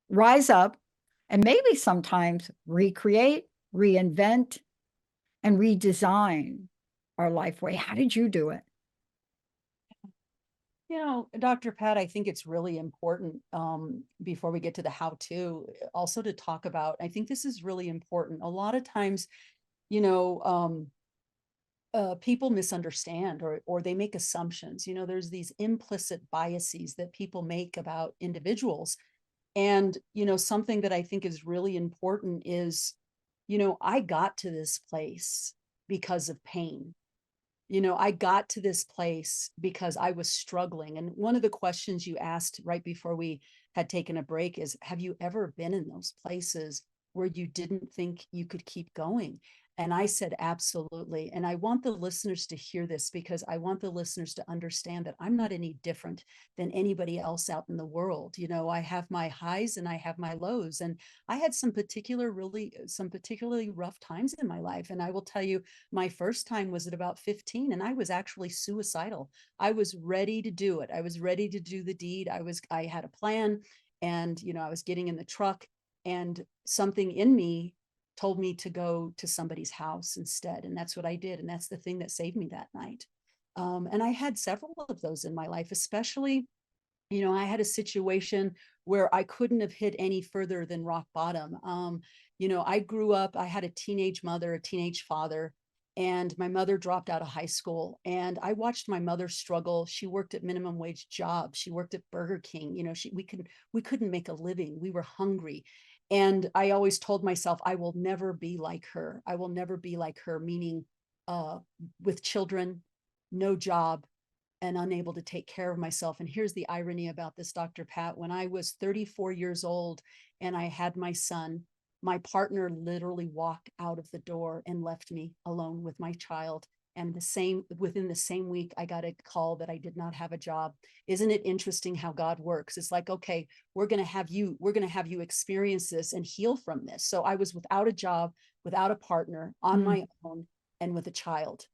rise up, and maybe sometimes recreate, reinvent, and redesign our life way. How did you do it? Dr. Pat, I think it's really important before we get to the how to also to talk about. I think this is really important. A lot of times, you know, people misunderstand or they make assumptions. There's these implicit biases that people make about individuals. And, something that I think is really important is, I got to this place because of pain. I got to this place because I was struggling. And one of the questions you asked right before we had taken a break is, have you ever been in those places where you didn't think you could keep going? And I said, absolutely. And I want the listeners to hear this because I want the listeners to understand that I'm not any different than anybody else out in the world. I have my highs and I have my lows. And I had some particularly rough times in my life. And I will tell you, my first time was at about 15 and I was actually suicidal. I was ready to do it. I was ready to do the deed. I had a plan, and I was getting in the truck, and something in me told me to go to somebody's house instead. And that's what I did. And that's the thing that saved me that night. And I had several of those in my life, especially, I had a situation where I couldn't have hit any further than rock bottom. I grew up, I had a teenage mother, a teenage father, and my mother dropped out of high school. And I watched my mother struggle. She worked at minimum wage jobs. She worked at Burger King. We couldn't make a living. We were hungry. And I always told myself, I will never be like her. I will never be like her, meaning uh, with children, no job, and unable to take care of myself. And here's the irony about this, Dr. Pat. When I was 34 years old and I had my son, my partner literally walked out of the door and left me alone with my child. And within the same week, I got a call that I did not have a job. Isn't it interesting how God works? It's like, okay, we're going to have you experience this and heal from this. So I was without a job, without a partner, on Mm, my own, and with a child.